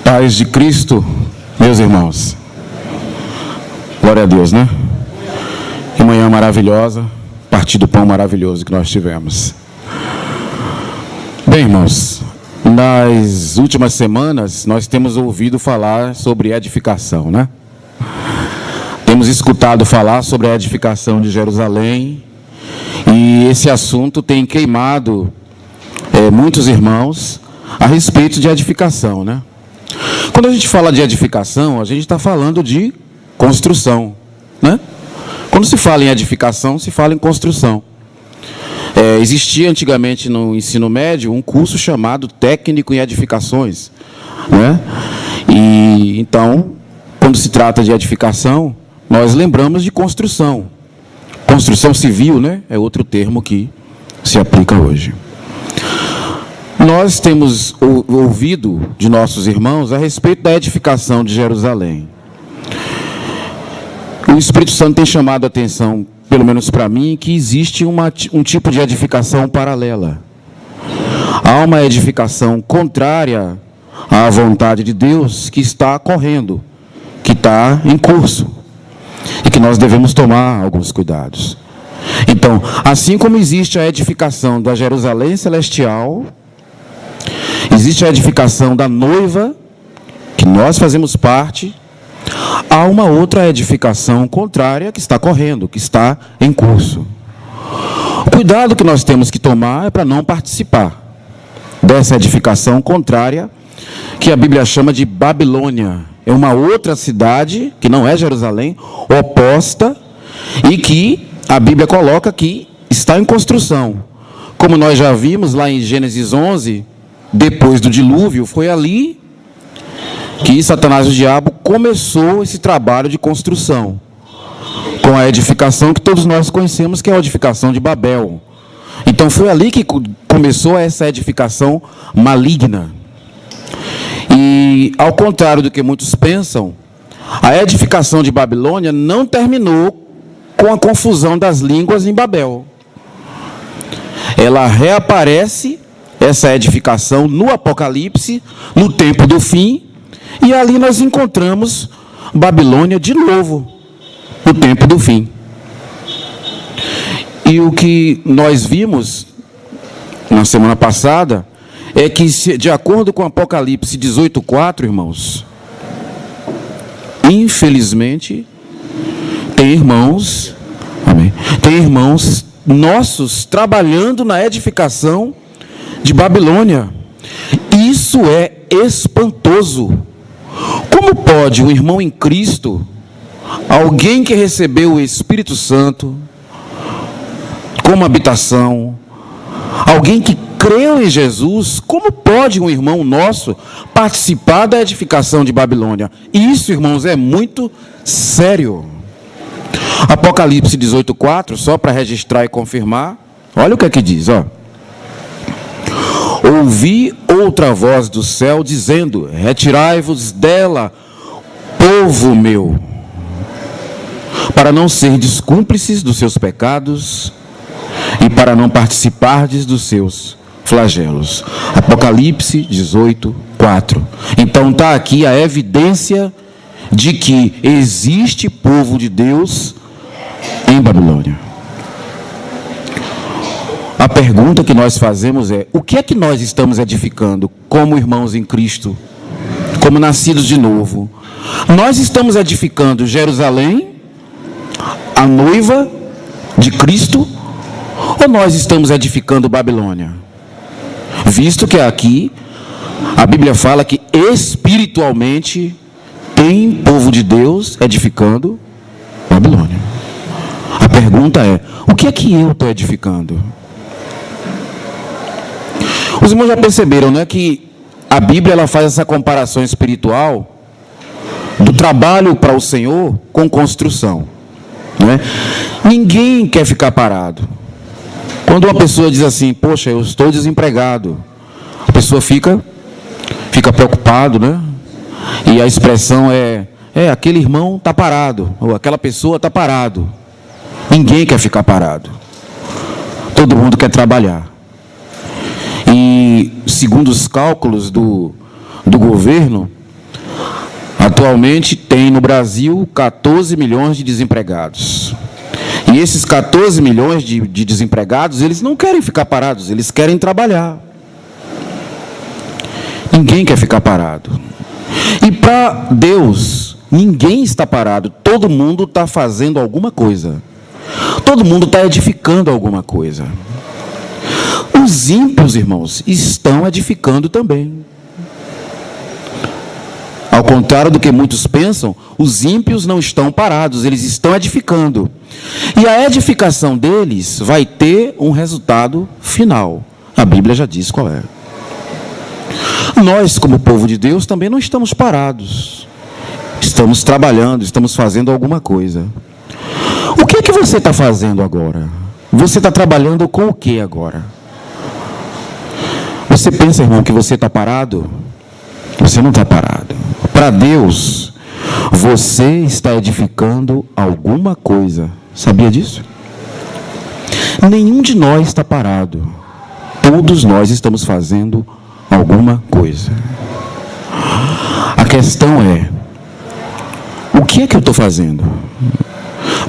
Paz de Cristo, meus irmãos. Glória a Deus, né? Que manhã maravilhosa, partir do pão maravilhoso que nós tivemos. Bem, irmãos, nas últimas semanas nós temos ouvido falar sobre edificação, né? Temos escutado falar sobre a edificação de Jerusalém e esse assunto tem queimado muitos irmãos a respeito de edificação, né? Quando a gente fala de edificação, a gente está falando de construção, né? Quando se fala em edificação, se fala em construção. Existia antigamente no ensino médio um curso chamado Técnico em Edificações, né? E então, quando se trata de edificação, nós lembramos de construção. Construção civil, né? É outro termo que se aplica hoje. Nós temos ouvido de nossos irmãos a respeito da edificação de Jerusalém. O Espírito Santo tem chamado a atenção, pelo menos para mim, que existe um tipo de edificação paralela. Há uma edificação contrária à vontade de Deus que está correndo, que está em curso, e que nós devemos tomar alguns cuidados. Então, assim como existe a edificação da Jerusalém celestial, existe a edificação da noiva, que nós fazemos parte, há uma outra edificação contrária que está correndo, que está em curso. O cuidado que nós temos que tomar é para não participar dessa edificação contrária, que a Bíblia chama de Babilônia. É uma outra cidade, que não é Jerusalém, oposta, e que a Bíblia coloca que está em construção. Como nós já vimos lá em Gênesis 11, depois do dilúvio, foi ali que Satanás e o diabo começou esse trabalho de construção, com a edificação que todos nós conhecemos, que é a edificação de Babel. Então foi ali que começou essa edificação maligna. E ao contrário do que muitos pensam, a edificação de Babilônia não terminou com a confusão das línguas em Babel. Ela reaparece, essa edificação, no Apocalipse, no tempo do fim, e ali nós encontramos Babilônia de novo, no tempo do fim. E o que nós vimos na semana passada é que, de acordo com Apocalipse 18:4, irmãos, infelizmente, tem irmãos nossos trabalhando na edificação de Babilônia. Isso é espantoso. Como pode um irmão em Cristo, alguém que recebeu o Espírito Santo como habitação, alguém que creu em Jesus, como pode um irmão nosso participar da edificação de Babilônia? Isso, irmãos, é muito sério. Apocalipse 18:4, só para registrar e confirmar, olha o que é que diz, ó. Ouvi outra voz do céu dizendo: retirai-vos dela, povo meu, para não serdes cúmplices dos seus pecados e para não participardes dos seus flagelos. Apocalipse 18:4. Então está aqui a evidência de que existe povo de Deus em Babilônia. A pergunta que nós fazemos é: o que é que nós estamos edificando como irmãos em Cristo, como nascidos de novo? Nós estamos edificando Jerusalém, a noiva de Cristo, ou nós estamos edificando Babilônia? Visto que aqui a Bíblia fala que espiritualmente tem povo de Deus edificando Babilônia. A pergunta é: o que é que eu estou edificando? Os irmãos já perceberam, né, que a Bíblia ela faz essa comparação espiritual do trabalho para o Senhor com construção, né? Ninguém quer ficar parado. Quando uma pessoa diz assim: poxa, eu estou desempregado, a pessoa fica preocupado, né? E a expressão é aquele irmão está parado, ou aquela pessoa está parado. Ninguém quer ficar parado. Todo mundo quer trabalhar. E segundo os cálculos do governo, Atualmente tem no Brasil 14 milhões de desempregados. E esses 14 milhões de desempregados, eles não querem ficar parados, eles querem trabalhar. Ninguém quer ficar parado. E para Deus, ninguém está parado, todo mundo está fazendo alguma coisa. Todo mundo está edificando alguma coisa. Os ímpios, irmãos, estão edificando também. Ao contrário do que muitos pensam, os ímpios não estão parados, eles estão edificando. E a edificação deles vai ter um resultado final. A Bíblia já diz qual é. Nós, como povo de Deus, também não estamos parados. Estamos trabalhando, estamos fazendo alguma coisa. O que é que você está fazendo agora? Você está trabalhando com o que agora? Você pensa, irmão, que você está parado? Você não está parado. Para Deus, você está edificando alguma coisa. Sabia disso? Nenhum de nós está parado. Todos nós estamos fazendo alguma coisa. A questão é, o que é que eu estou fazendo?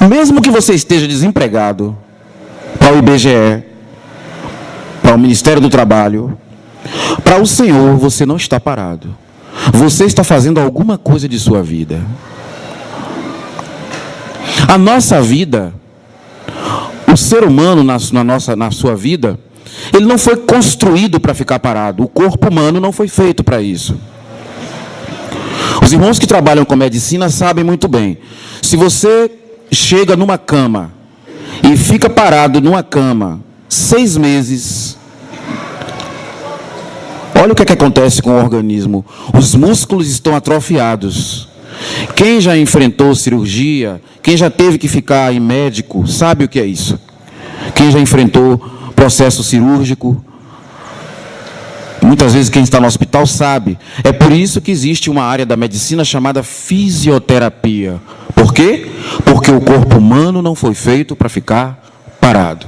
Mesmo que você esteja desempregado, para o IBGE, para o Ministério do Trabalho, para o Senhor, você não está parado. Você está fazendo alguma coisa de sua vida. A nossa vida, o ser humano na sua vida, ele não foi construído para ficar parado. O corpo humano não foi feito para isso. Os irmãos que trabalham com medicina sabem muito bem. Se você chega numa cama e fica parado numa cama 6 meses, olha o que acontece com o organismo. Os músculos estão atrofiados. Quem já enfrentou cirurgia, quem já teve que ficar em médico, sabe o que é isso. Quem já enfrentou processo cirúrgico, muitas vezes quem está no hospital sabe. É por isso que existe uma área da medicina chamada fisioterapia. Por quê? Porque o corpo humano não foi feito para ficar parado.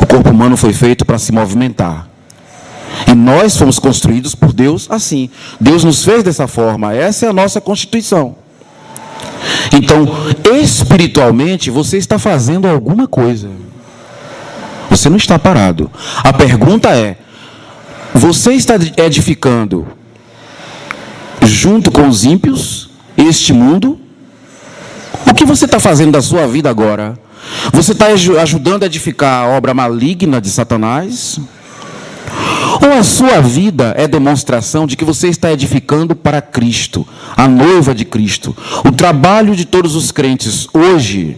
O corpo humano foi feito para se movimentar. E nós fomos construídos por Deus assim. Deus nos fez dessa forma. Essa é a nossa constituição. Então, espiritualmente, você está fazendo alguma coisa. Você não está parado. A pergunta é, você está edificando junto com os ímpios este mundo? O que você está fazendo da sua vida agora? Você está ajudando a edificar a obra maligna de Satanás? Ou a sua vida é demonstração de que você está edificando para Cristo, a noiva de Cristo? O trabalho de todos os crentes hoje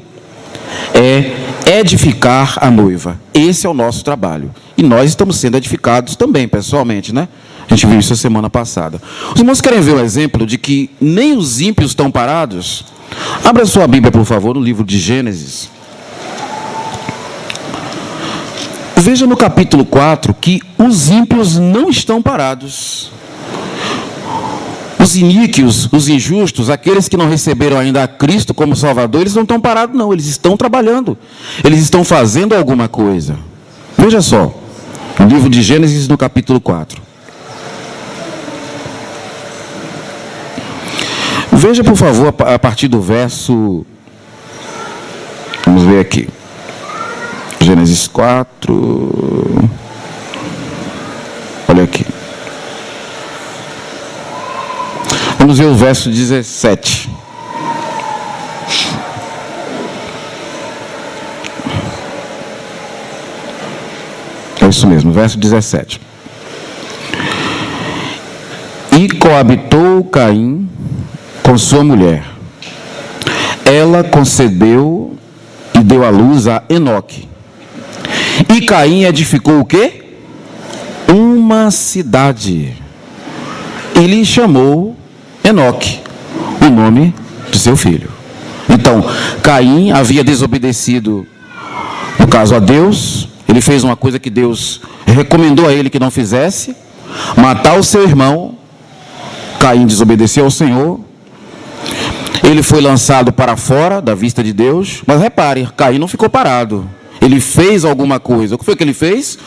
é edificar a noiva. Esse é o nosso trabalho. E nós estamos sendo edificados também, pessoalmente, né? A gente viu isso a semana passada. Os irmãos querem ver um exemplo de que nem os ímpios estão parados? Abra sua Bíblia, por favor, no livro de Gênesis. Veja no capítulo 4 que os ímpios não estão parados. Os iníquos, os injustos, aqueles que não receberam ainda a Cristo como Salvador, eles não estão parados não, eles estão trabalhando. Eles estão fazendo alguma coisa. Veja só, o livro de Gênesis no capítulo 4. Veja, por favor, a partir do verso... Vamos ver aqui. Gênesis 4. Olha aqui. Vamos ver o verso 17. É isso mesmo, verso 17. E coabitou Caim com sua mulher. Ela concebeu e deu à luz a Enoque. E Caim edificou o quê? Uma cidade. E lhe chamou Enoque, o nome de seu filho. Então, Caim havia desobedecido, no caso a Deus. Ele fez uma coisa que Deus recomendou a ele que não fizesse: matar o seu irmão. Caim desobedeceu ao Senhor. Ele foi lançado para fora da vista de Deus. Mas repare, Caim não ficou parado. Ele fez alguma coisa. O que foi que ele fez?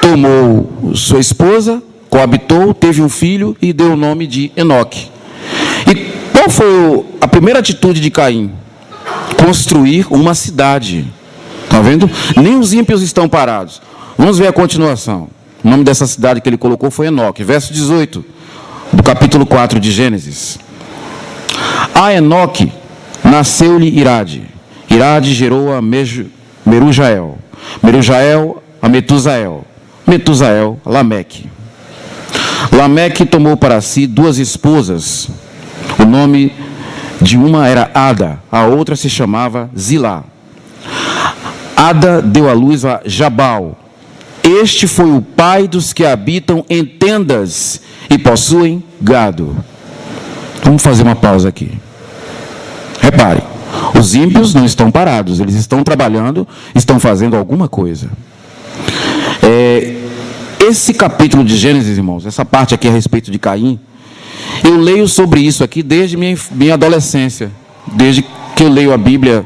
Tomou sua esposa, coabitou, teve um filho e deu o nome de Enoque. Qual foi a primeira atitude de Caim? Construir uma cidade. Está vendo? Nem os ímpios estão parados. Vamos ver a continuação. O nome dessa cidade que ele colocou foi Enoque. Verso 18, do capítulo 4 de Gênesis. A Enoque nasceu-lhe Irade. Irade gerou a Merujael. Merujael a Metusael. Metusael a Lameque. Lameque tomou para si 2 esposas. O nome de uma era Ada, a outra se chamava Zilá. Ada deu à luz a Jabal. Este foi o pai dos que habitam em tendas e possuem gado. Vamos fazer uma pausa aqui. Repare, os ímpios não estão parados, eles estão trabalhando, estão fazendo alguma coisa. Esse capítulo de Gênesis, irmãos, essa parte aqui a respeito de Caim, eu leio sobre isso aqui desde minha adolescência. Desde que eu leio a Bíblia,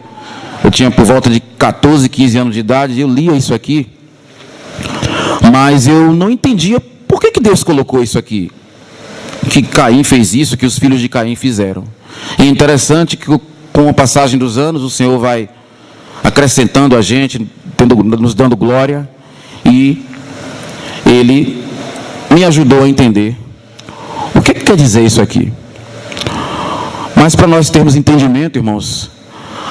eu tinha por volta de 14, 15 anos de idade, eu lia isso aqui. Mas eu não entendia por que Deus colocou isso aqui. Que Caim fez isso, que os filhos de Caim fizeram. E é interessante que com a passagem dos anos, o Senhor vai acrescentando a gente, nos dando glória. E Ele me ajudou a entender o que quer dizer isso aqui. Mas para nós termos entendimento, irmãos,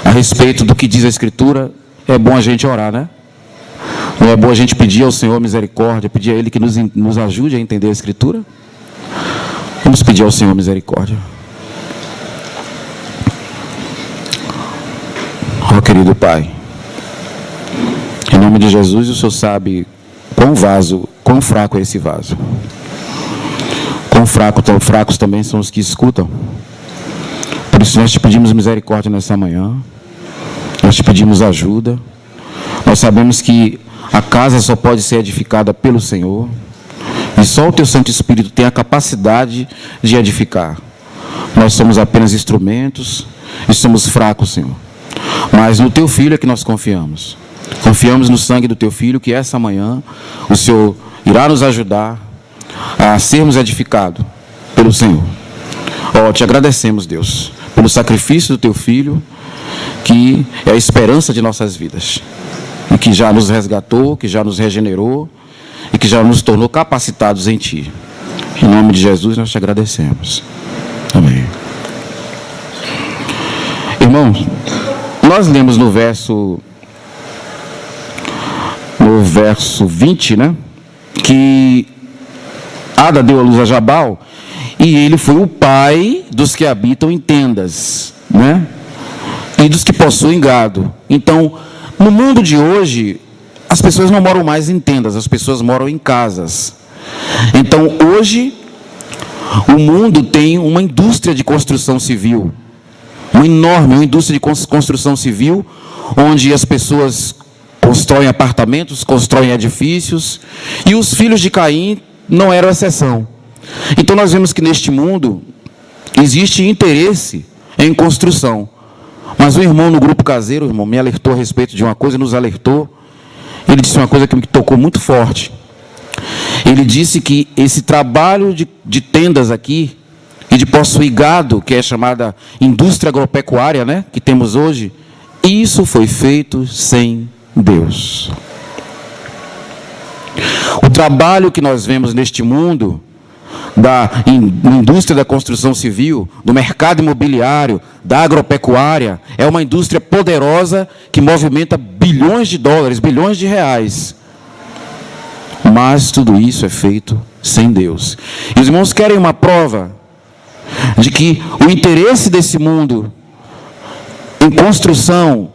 a respeito do que diz a Escritura, é bom a gente orar, né? Não é bom a gente pedir ao Senhor misericórdia, pedir a Ele que nos ajude a entender a Escritura? Vamos pedir ao Senhor misericórdia. Ó querido Pai, em nome de Jesus, o Senhor sabe quão fraco é esse vaso. Quão fracos também são os que escutam. Por isso nós te pedimos misericórdia nessa manhã. Nós te pedimos ajuda. Nós sabemos que a casa só pode ser edificada pelo Senhor. E só o Teu Santo Espírito tem a capacidade de edificar. Nós somos apenas instrumentos e somos fracos, Senhor. Mas no Teu Filho é que nós confiamos. Confiamos no sangue do Teu Filho, que essa manhã o Senhor irá nos ajudar a sermos edificados pelo Senhor. Te agradecemos, Deus, pelo sacrifício do Teu Filho, que é a esperança de nossas vidas. E que já nos resgatou, que já nos regenerou e que já nos tornou capacitados em Ti. Em nome de Jesus nós te agradecemos. Amém. Irmãos, nós lemos no verso 20, né? Que Ada deu à luz a Jabal e ele foi o pai dos que habitam em tendas, né? E dos que possuem gado. Então, no mundo de hoje, as pessoas não moram mais em tendas, as pessoas moram em casas. Então, hoje, o mundo tem uma indústria de construção civil, uma indústria de construção civil, onde as pessoas constroem apartamentos, constroem edifícios, e os filhos de Caim não eram exceção. Então, nós vemos que neste mundo existe interesse em construção. Mas um irmão no grupo caseiro, irmão, me alertou a respeito de uma coisa, nos alertou. Ele disse uma coisa que me tocou muito forte. Ele disse que esse trabalho de tendas aqui, e de possuir gado, que é chamada indústria agropecuária, né, que temos hoje, isso foi feito sem Deus. O trabalho que nós vemos neste mundo, da indústria da construção civil, do mercado imobiliário, da agropecuária, é uma indústria poderosa que movimenta bilhões de dólares, bilhões de reais. Mas tudo isso é feito sem Deus. E os irmãos querem uma prova de que o interesse desse mundo em construção,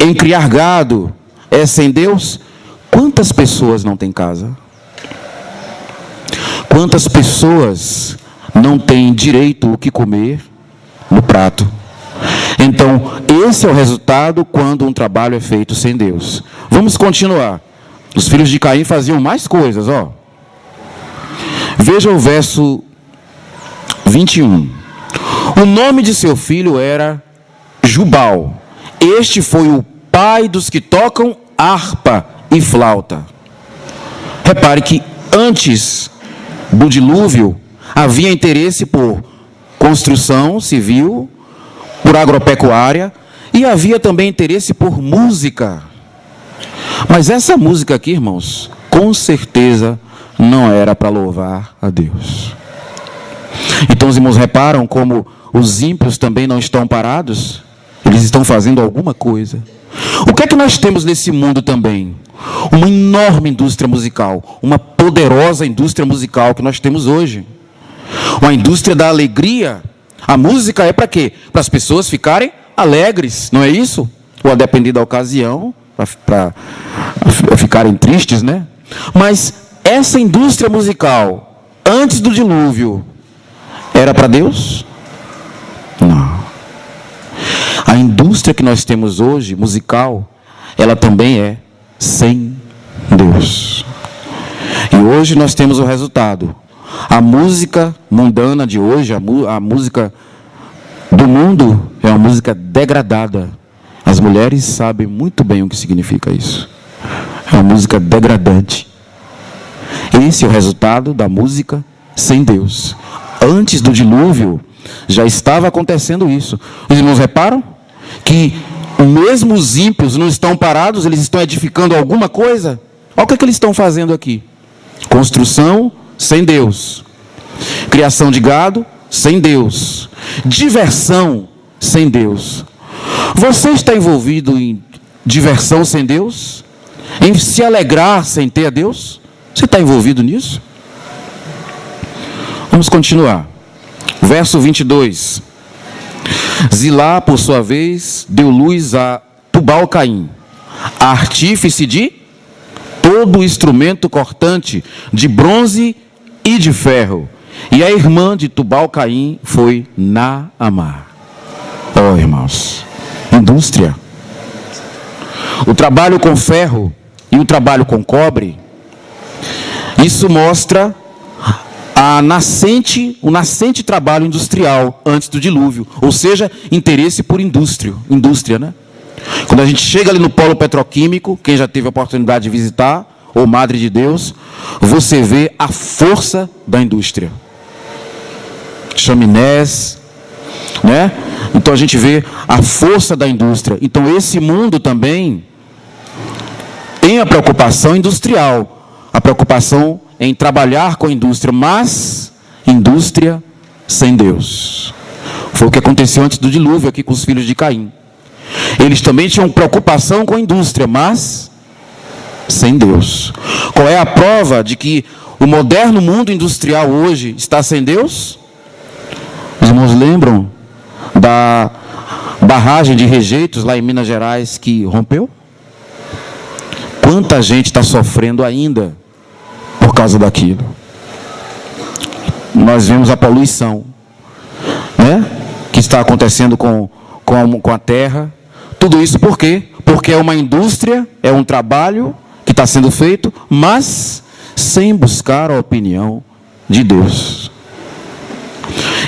em criar gado, é sem Deus? Quantas pessoas não têm casa? Quantas pessoas não têm direito o que comer no prato? Então, esse é o resultado quando um trabalho é feito sem Deus. Vamos continuar. Os filhos de Caim faziam mais coisas, ó. Veja o verso 21. O nome de seu filho era Jubal. Este foi o pai dos que tocam harpa e flauta. Repare que antes do dilúvio havia interesse por construção civil, por agropecuária, e havia também interesse por música. Mas essa música aqui, irmãos, com certeza não era para louvar a Deus. Então os irmãos reparam como os ímpios também não estão parados? Eles estão fazendo alguma coisa. O que é que nós temos nesse mundo também? Uma enorme indústria musical, uma poderosa indústria musical que nós temos hoje. Uma indústria da alegria. A música é para quê? Para as pessoas ficarem alegres, não é isso? Ou a depender da ocasião, para ficarem tristes, né? Mas essa indústria musical, antes do dilúvio, era para Deus? Não. A indústria que nós temos hoje, musical, ela também é sem Deus. E hoje nós temos o resultado. A música mundana de hoje, a música do mundo, é uma música degradada. As mulheres sabem muito bem o que significa isso. É uma música degradante. Esse é o resultado da música sem Deus. Antes do dilúvio, já estava acontecendo isso. Os irmãos reparam que mesmo os ímpios não estão parados, eles estão edificando alguma coisa. Olha o que eles estão fazendo aqui. Construção sem Deus. Criação de gado sem Deus. Diversão sem Deus. Você está envolvido em diversão sem Deus? Em se alegrar sem ter a Deus? Você está envolvido nisso? Vamos continuar. Verso 22. Zilá, por sua vez, deu luz a Tubal-Caim, artífice de todo instrumento cortante, de bronze e de ferro. E a irmã de Tubal-Caim foi Naamá. Oh, irmãos, indústria. O trabalho com ferro e o trabalho com cobre, isso mostra o nascente trabalho industrial antes do dilúvio, ou seja, interesse por indústria, né? Quando a gente chega ali no polo petroquímico, quem já teve a oportunidade de visitar, ou Madre de Deus, você vê a força da indústria. Chaminés, né? Então a gente vê a força da indústria. Então esse mundo também tem a preocupação industrial, a preocupação em trabalhar com a indústria, mas indústria sem Deus. Foi o que aconteceu antes do dilúvio aqui com os filhos de Caim. Eles também tinham preocupação com a indústria, mas sem Deus. Qual é a prova de que o moderno mundo industrial hoje está sem Deus? Os irmãos lembram da barragem de rejeitos lá em Minas Gerais que rompeu? Quanta gente está sofrendo ainda por causa daquilo. Nós vemos a poluição, né, que está acontecendo com a terra. Tudo isso por quê? Porque é uma indústria, é um trabalho que está sendo feito, mas sem buscar a opinião de Deus.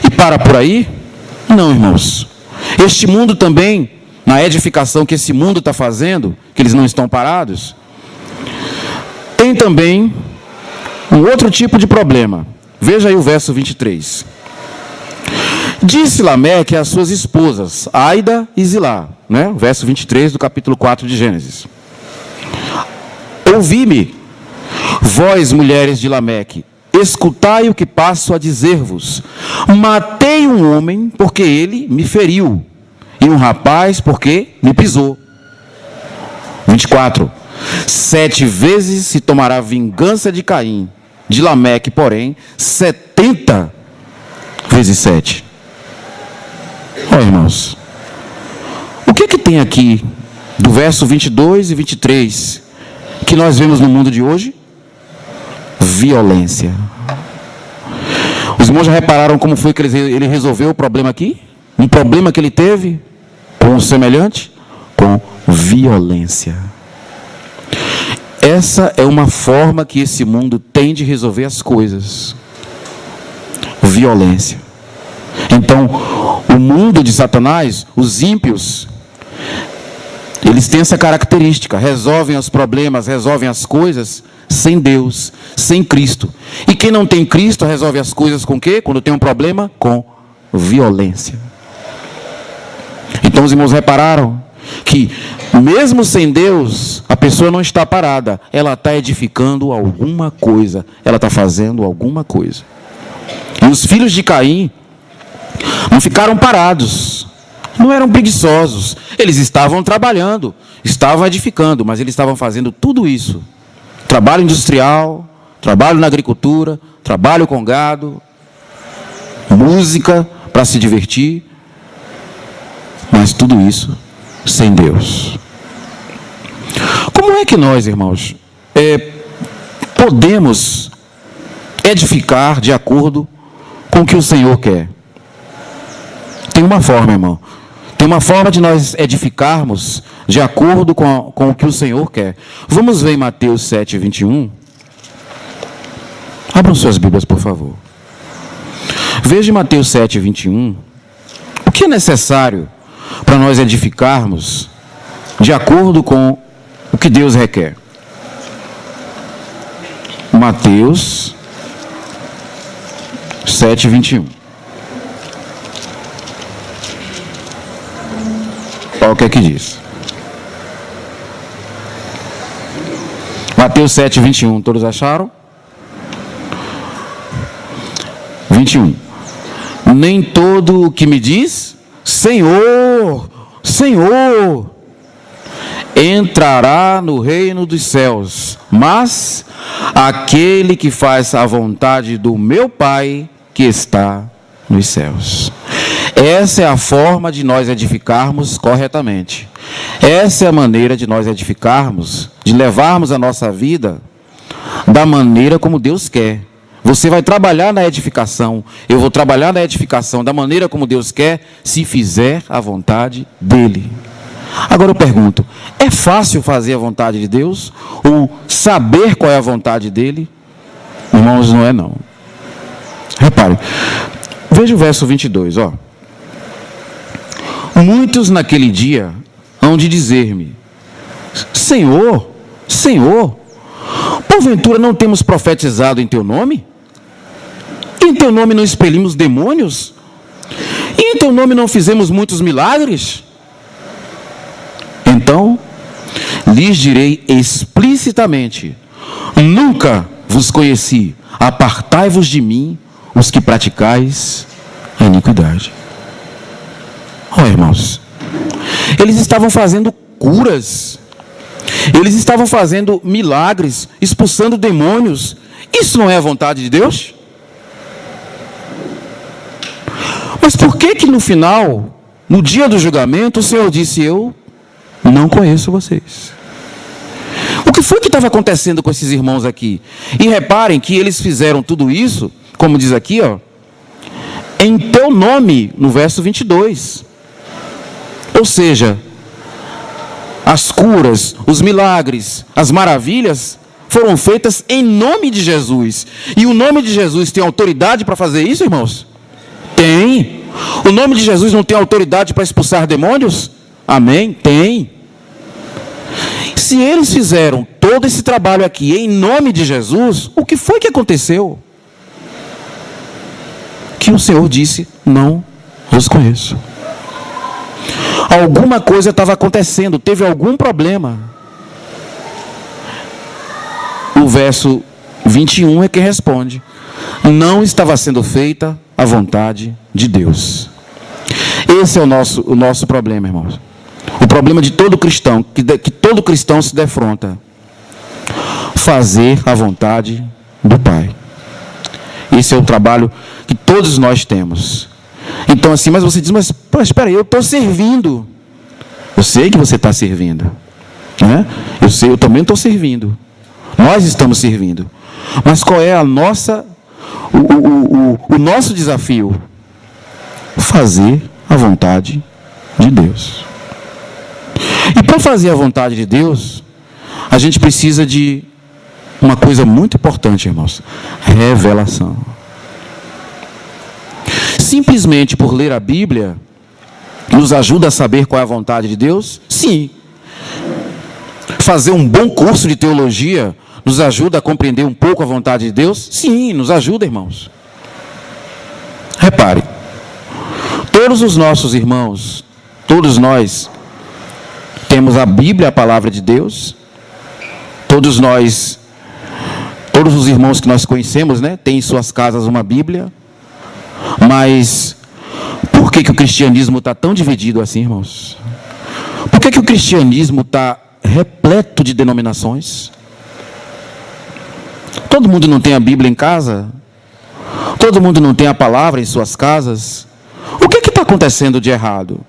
E para por aí? Não, irmãos. Este mundo também, na edificação que esse mundo está fazendo, que eles não estão parados, tem também um outro tipo de problema. Veja aí o verso 23. Disse Lameque às suas esposas, Aida e Zilá, né? Verso 23 do capítulo 4 de Gênesis. Ouvi-me, vós mulheres de Lameque, escutai o que passo a dizer-vos. Matei um homem porque ele me feriu, e um rapaz porque me pisou. 24. 7 vezes se tomará vingança de Caim, de Lameque, porém, 70 vezes 7. Olha, irmãos, o que tem aqui do verso 22 e 23 que nós vemos no mundo de hoje? Violência. Os irmãos já repararam como foi que ele resolveu o problema aqui? Um problema que ele teve com o semelhante? Com violência. Essa é uma forma que esse mundo tem de resolver as coisas. Violência. Então, o mundo de Satanás, os ímpios, eles têm essa característica, resolvem os problemas, resolvem as coisas sem Deus, sem Cristo. E quem não tem Cristo resolve as coisas com o quê? Quando tem um problema? Com violência. Então os irmãos repararam que mesmo sem Deus, a pessoa não está parada, ela está edificando alguma coisa, ela está fazendo alguma coisa. E os filhos de Caim não ficaram parados, não eram preguiçosos, eles estavam trabalhando, estavam edificando, mas eles estavam fazendo tudo isso: trabalho industrial, trabalho na agricultura, trabalho com gado, música para se divertir, mas tudo isso sem Deus. Como é que nós, irmãos, podemos edificar de acordo com o que o Senhor quer? Tem uma forma, irmão. Tem uma forma de nós edificarmos de acordo com o que o Senhor quer. Vamos ver em Mateus 7, 21. Abram suas Bíblias, por favor. Veja em Mateus 7, 21. O que é necessário para nós edificarmos de acordo com o que Deus requer? Mateus 7, 21. Olha o que é que diz. Mateus 7, 21. Todos acharam? 21. Nem todo o que me diz Senhor, Senhor, entrará no reino dos céus, mas aquele que faz a vontade do meu Pai que está nos céus. Essa é a forma de nós edificarmos corretamente. Essa é a maneira de nós edificarmos, de levarmos a nossa vida da maneira como Deus quer. Você vai trabalhar na edificação, eu vou trabalhar na edificação da maneira como Deus quer, se fizer a vontade dEle. Agora eu pergunto, é fácil fazer a vontade de Deus? Ou saber qual é a vontade dEle? Irmãos, não é não. Repare, veja o verso 22, ó. Muitos naquele dia hão de dizer-me: Senhor, Senhor, porventura não temos profetizado em teu nome? Em teu nome não expelimos demônios? E em teu nome não fizemos muitos milagres? Então lhes direi explicitamente: nunca vos conheci, apartai-vos de mim, os que praticais a iniquidade. Olha, irmãos, eles estavam fazendo curas, eles estavam fazendo milagres, expulsando demônios. Isso não é a vontade de Deus? Mas por que no final, no dia do julgamento, o Senhor disse: eu não conheço vocês? O que foi que estava acontecendo com esses irmãos aqui? E reparem que eles fizeram tudo isso, como diz aqui, ó, em teu nome, no verso 22. Ou seja, as curas, os milagres, as maravilhas foram feitas em nome de Jesus. E o nome de Jesus tem autoridade para fazer isso, irmãos? Tem. O nome de Jesus não tem autoridade para expulsar demônios? Amém? Tem. Se eles fizeram todo esse trabalho aqui em nome de Jesus, o que foi que aconteceu? Que o Senhor disse: não os conheço. Alguma coisa estava acontecendo, teve algum problema. O verso 21 é que responde: não estava sendo feita a vontade de Deus. Esse é o nosso problema, irmãos. O problema de todo cristão, que todo cristão se defronta: fazer a vontade do Pai. Esse é o trabalho que todos nós temos. Então assim, mas você diz: mas espera aí, eu estou servindo. Eu sei que você está servindo, né? Eu também estou servindo. Nós estamos servindo. Mas qual é o nosso desafio? Fazer a vontade de Deus. E para fazer a vontade de Deus, a gente precisa de uma coisa muito importante, irmãos: revelação. Simplesmente por ler a Bíblia nos ajuda a saber qual é a vontade de Deus? Sim. Fazer um bom curso de teologia nos ajuda a compreender um pouco a vontade de Deus? Sim, nos ajuda, irmãos. Repare, Todos os nossos irmãos, todos nós, temos a Bíblia, a palavra de Deus. Todos nós, todos os irmãos que nós conhecemos, né, têm em suas casas uma Bíblia. Mas por que o cristianismo está tão dividido assim, irmãos? Por que o cristianismo está repleto de denominações? Todo mundo não tem a Bíblia em casa? Todo mundo não tem a palavra em suas casas? O que está acontecendo de errado?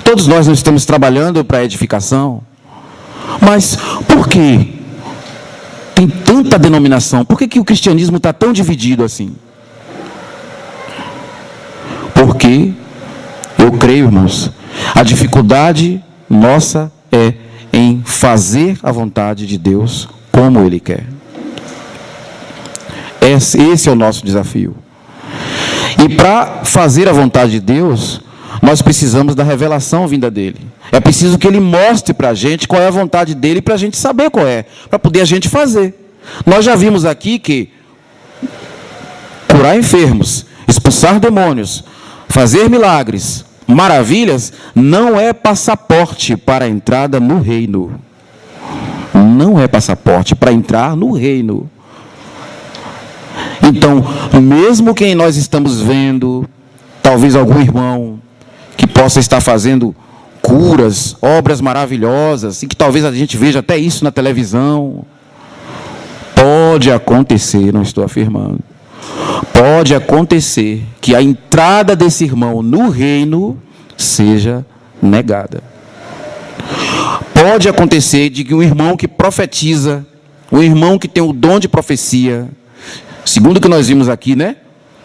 Todos nós não estamos trabalhando para a edificação? Mas por que tem tanta denominação? Por que o cristianismo está tão dividido assim? Porque, eu creio, irmãos, a dificuldade nossa é em fazer a vontade de Deus como Ele quer. Esse é o nosso desafio. E para fazer a vontade de Deus, nós precisamos da revelação vinda dEle. É preciso que Ele mostre para a gente qual é a vontade dEle, para a gente saber qual é, para poder a gente fazer. Nós já vimos aqui que curar enfermos, expulsar demônios, fazer milagres, maravilhas, não é passaporte para a entrada no reino. Não é passaporte para entrar no reino. Então, mesmo quem nós estamos vendo, talvez algum irmão que possa estar fazendo curas, obras maravilhosas, e que talvez a gente veja até isso na televisão, pode acontecer, não estou afirmando, pode acontecer que a entrada desse irmão no reino seja negada. Pode acontecer de que um irmão que profetiza, um irmão que tem o dom de profecia, segundo o que nós vimos aqui, né?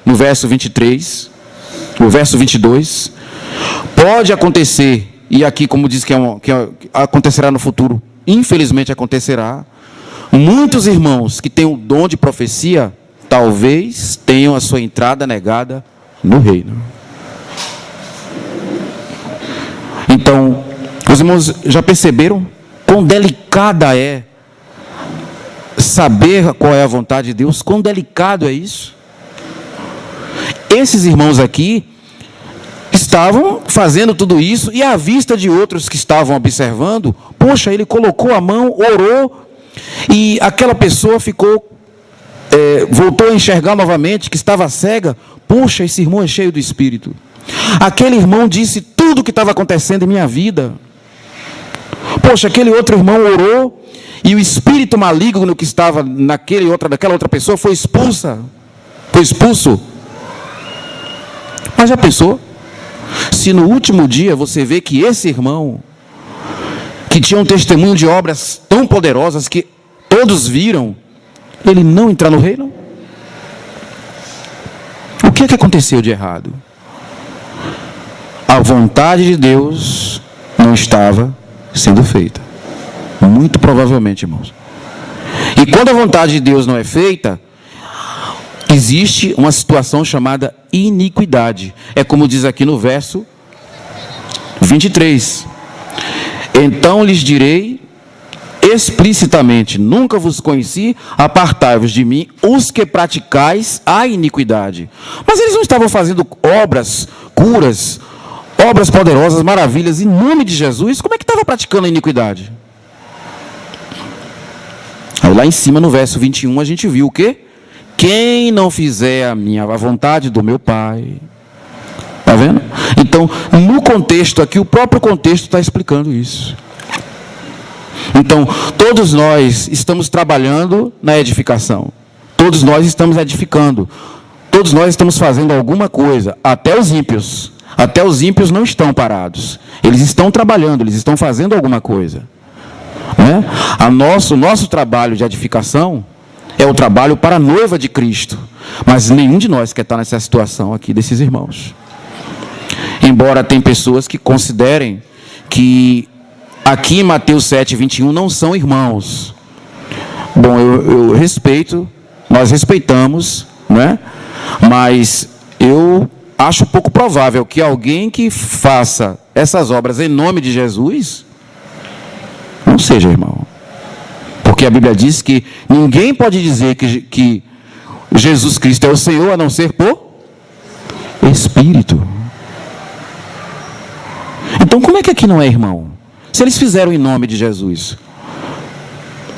No verso 23, no verso 22, pode acontecer, e aqui como diz que acontecerá no futuro, infelizmente acontecerá, muitos irmãos que têm o dom de profecia, talvez tenham a sua entrada negada no reino. Então, os irmãos já perceberam quão delicada é saber qual é a vontade de Deus? Quão delicado é isso? Esses irmãos aqui estavam fazendo tudo isso, e à vista de outros que estavam observando, poxa, ele colocou a mão, orou, e aquela pessoa voltou a enxergar novamente, que estava cega. Puxa, esse irmão é cheio do Espírito. Aquele irmão disse tudo o que estava acontecendo em minha vida. Poxa, aquele outro irmão orou, e o espírito maligno que estava daquela outra pessoa foi expulso. Mas já pensou? Se no último dia você vê que esse irmão, que tinha um testemunho de obras tão poderosas que todos viram, ele não entrar no reino? O que aconteceu de errado? A vontade de Deus não estava sendo feita. Muito provavelmente, irmãos. E quando a vontade de Deus não é feita, existe uma situação chamada iniquidade. É como diz aqui no verso 23. Então lhes direi explicitamente: nunca vos conheci, apartai-vos de mim, os que praticais a iniquidade. Mas eles não estavam fazendo obras, curas, obras poderosas, maravilhas, em nome de Jesus? Como é que estava praticando a iniquidade? Aí lá em cima, no verso 21, a gente viu o quê? Quem não fizer a vontade do meu Pai. Está vendo? Então, no contexto aqui, o próprio contexto está explicando isso. Então, todos nós estamos trabalhando na edificação. Todos nós estamos edificando. Todos nós estamos fazendo alguma coisa. Até os ímpios. Até os ímpios não estão parados. Eles estão trabalhando, eles estão fazendo alguma coisa. Né? O nosso trabalho de edificação é o trabalho para a noiva de Cristo. Mas nenhum de nós quer estar nessa situação aqui desses irmãos. Embora tem pessoas que considerem que aqui em Mateus 7, 21 não são irmãos. Bom, eu respeito, nós respeitamos, né? Mas eu acho pouco provável que alguém que faça essas obras em nome de Jesus não seja irmão. Porque a Bíblia diz que ninguém pode dizer que Jesus Cristo é o Senhor a não ser por Espírito. Então como é que aqui não é irmão? Se eles fizeram em nome de Jesus,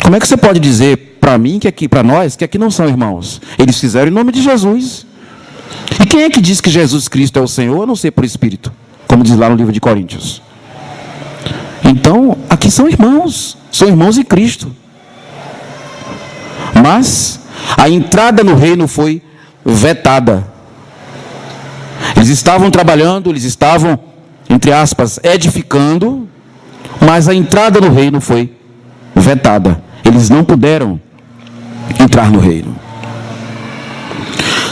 como é que você pode dizer para mim, que aqui, para nós, que aqui não são irmãos? Eles fizeram em nome de Jesus. E quem é que diz que Jesus Cristo é o Senhor, a não ser por Espírito? Como diz lá no livro de Coríntios. Então, aqui são irmãos em Cristo. Mas a entrada no reino foi vetada. Eles estavam trabalhando, eles estavam, entre aspas, edificando, mas a entrada no reino foi vetada. Eles não puderam entrar no reino.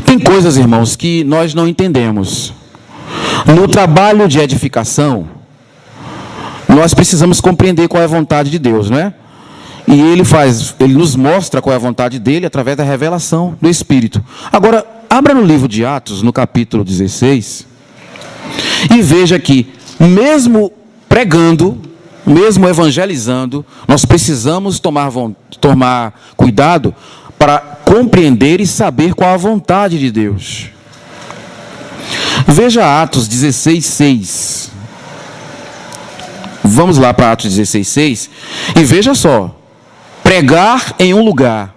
Tem coisas, irmãos, que nós não entendemos. No trabalho de edificação, nós precisamos compreender qual é a vontade de Deus, não é? E ele nos mostra qual é a vontade dele através da revelação do Espírito. Agora, abra no livro de Atos, no capítulo 16, e veja que, mesmo pregando, mesmo evangelizando, nós precisamos tomar cuidado para compreender e saber qual a vontade de Deus. Veja Atos 16:6. Vamos lá para Atos 16:6 e veja só. Pregar em um lugar.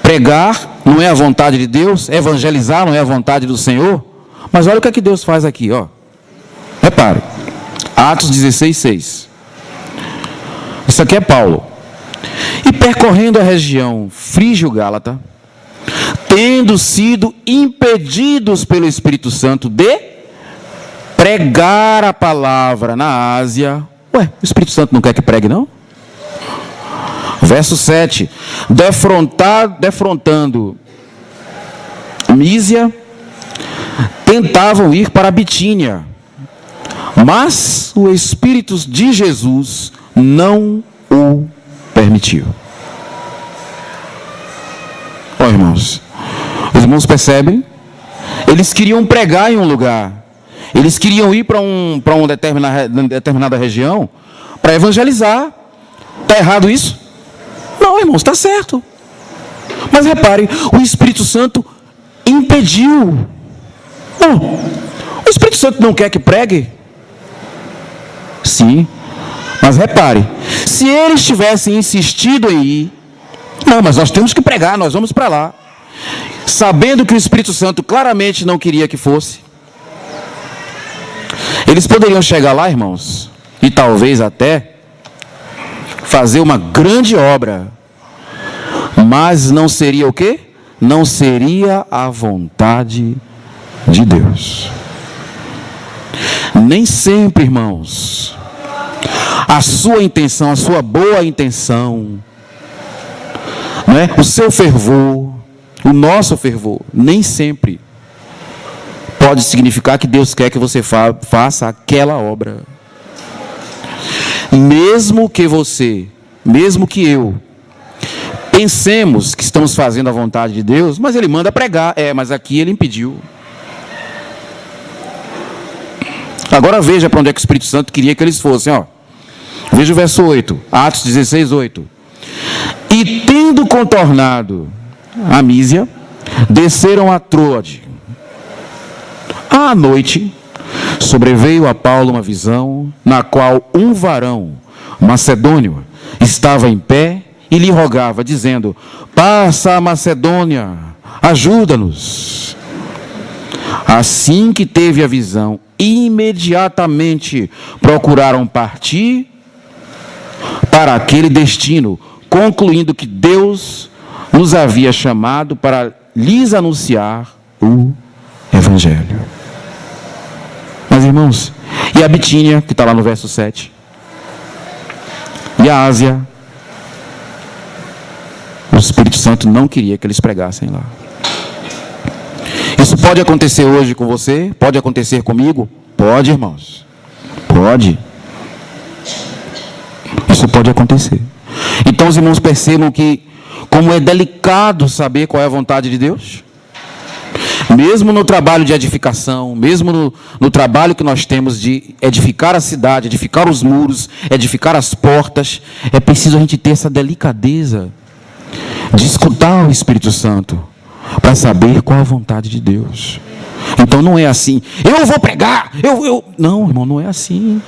Pregar não é a vontade de Deus, evangelizar não é a vontade do Senhor. Mas olha o que é que Deus faz aqui, ó. Repare. Atos 16:6. Isso aqui é Paulo. E percorrendo a região frígio-gálata, tendo sido impedidos pelo Espírito Santo de pregar a palavra na Ásia. Ué, o Espírito Santo não quer que pregue, não? Verso 7. Defrontando Mísia, tentavam ir para a Bitínia, mas o Espírito de Jesus não o permitiu. Ó, irmãos, os irmãos percebem? Eles queriam pregar em um lugar, eles queriam ir para uma determinada região para evangelizar. Está errado isso? Não, irmãos, está certo. Mas repare, o Espírito Santo impediu. Não, o Espírito Santo não quer que pregue? Sim, mas repare, se eles tivessem insistido em ir, não, mas nós temos que pregar, nós vamos para lá, sabendo que o Espírito Santo claramente não queria que fosse, eles poderiam chegar lá, irmãos, e talvez até fazer uma grande obra, mas não seria o quê? Não seria a vontade de Deus. Nem sempre, irmãos, a sua intenção, a sua boa intenção, não é? O seu fervor, o nosso fervor, nem sempre pode significar que Deus quer que você faça aquela obra. Mesmo que você, mesmo que eu, pensemos que estamos fazendo a vontade de Deus, mas Ele manda pregar, mas aqui Ele impediu. Agora veja para onde é que o Espírito Santo queria que eles fossem, ó. Veja o verso 8, Atos 16:8. E tendo contornado a Mísia, desceram a Troade. À noite, sobreveio a Paulo uma visão, na qual um varão macedônio estava em pé e lhe rogava, dizendo: passa a Macedônia, ajuda-nos. Assim que teve a visão, imediatamente procuraram partir para aquele destino, concluindo que Deus nos havia chamado para lhes anunciar o Evangelho. Mas, irmãos, e a Bitínia, que está lá no verso 7, e a Ásia, o Espírito Santo não queria que eles pregassem lá. Isso pode acontecer hoje com você? Pode acontecer comigo? Pode, irmãos. Pode. Isso pode acontecer. Então os irmãos percebam que como é delicado saber qual é a vontade de Deus. Mesmo no trabalho de edificação, mesmo no trabalho que nós temos de edificar a cidade, edificar os muros, edificar as portas, é preciso a gente ter essa delicadeza de escutar o Espírito Santo para saber qual a vontade de Deus. Então não é assim, eu vou pregar, Não, irmão, não é assim.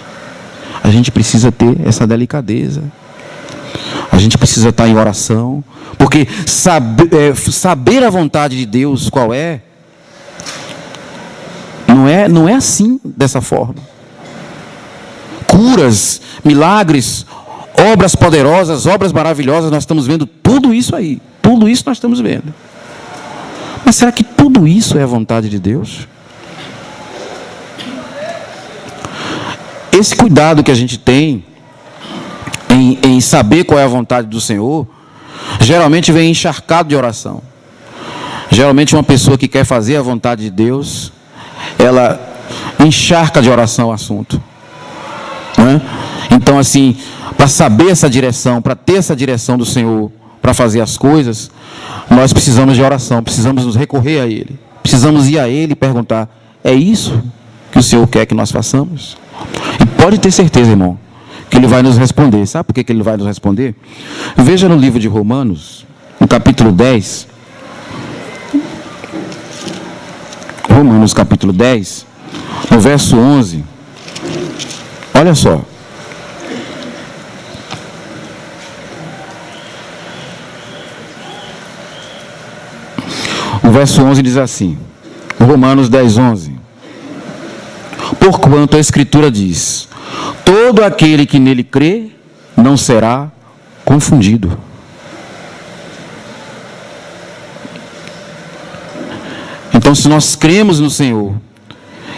A gente precisa ter essa delicadeza. A gente precisa estar em oração. Porque saber a vontade de Deus qual é, não é assim, dessa forma. Curas, milagres, obras poderosas, obras maravilhosas, nós estamos vendo tudo isso aí. Tudo isso nós estamos vendo. Mas será que tudo isso é a vontade de Deus? Esse cuidado que a gente tem em saber qual é a vontade do Senhor, geralmente vem encharcado de oração. Geralmente uma pessoa que quer fazer a vontade de Deus, ela encharca de oração o assunto. Né? Então, assim, para saber essa direção, para ter essa direção do Senhor, para fazer as coisas, nós precisamos de oração, precisamos nos recorrer a Ele. Precisamos ir a Ele e perguntar, é isso que o Senhor quer que nós façamos? E pode ter certeza, irmão, que Ele vai nos responder. Sabe por que Ele vai nos responder? Veja no livro de Romanos, no capítulo 10. Romanos capítulo 10, no verso 11. Olha só. O verso 11 diz assim, Romanos 10, 11. Porquanto a Escritura diz, todo aquele que nele crê não será confundido. Então, se nós cremos no Senhor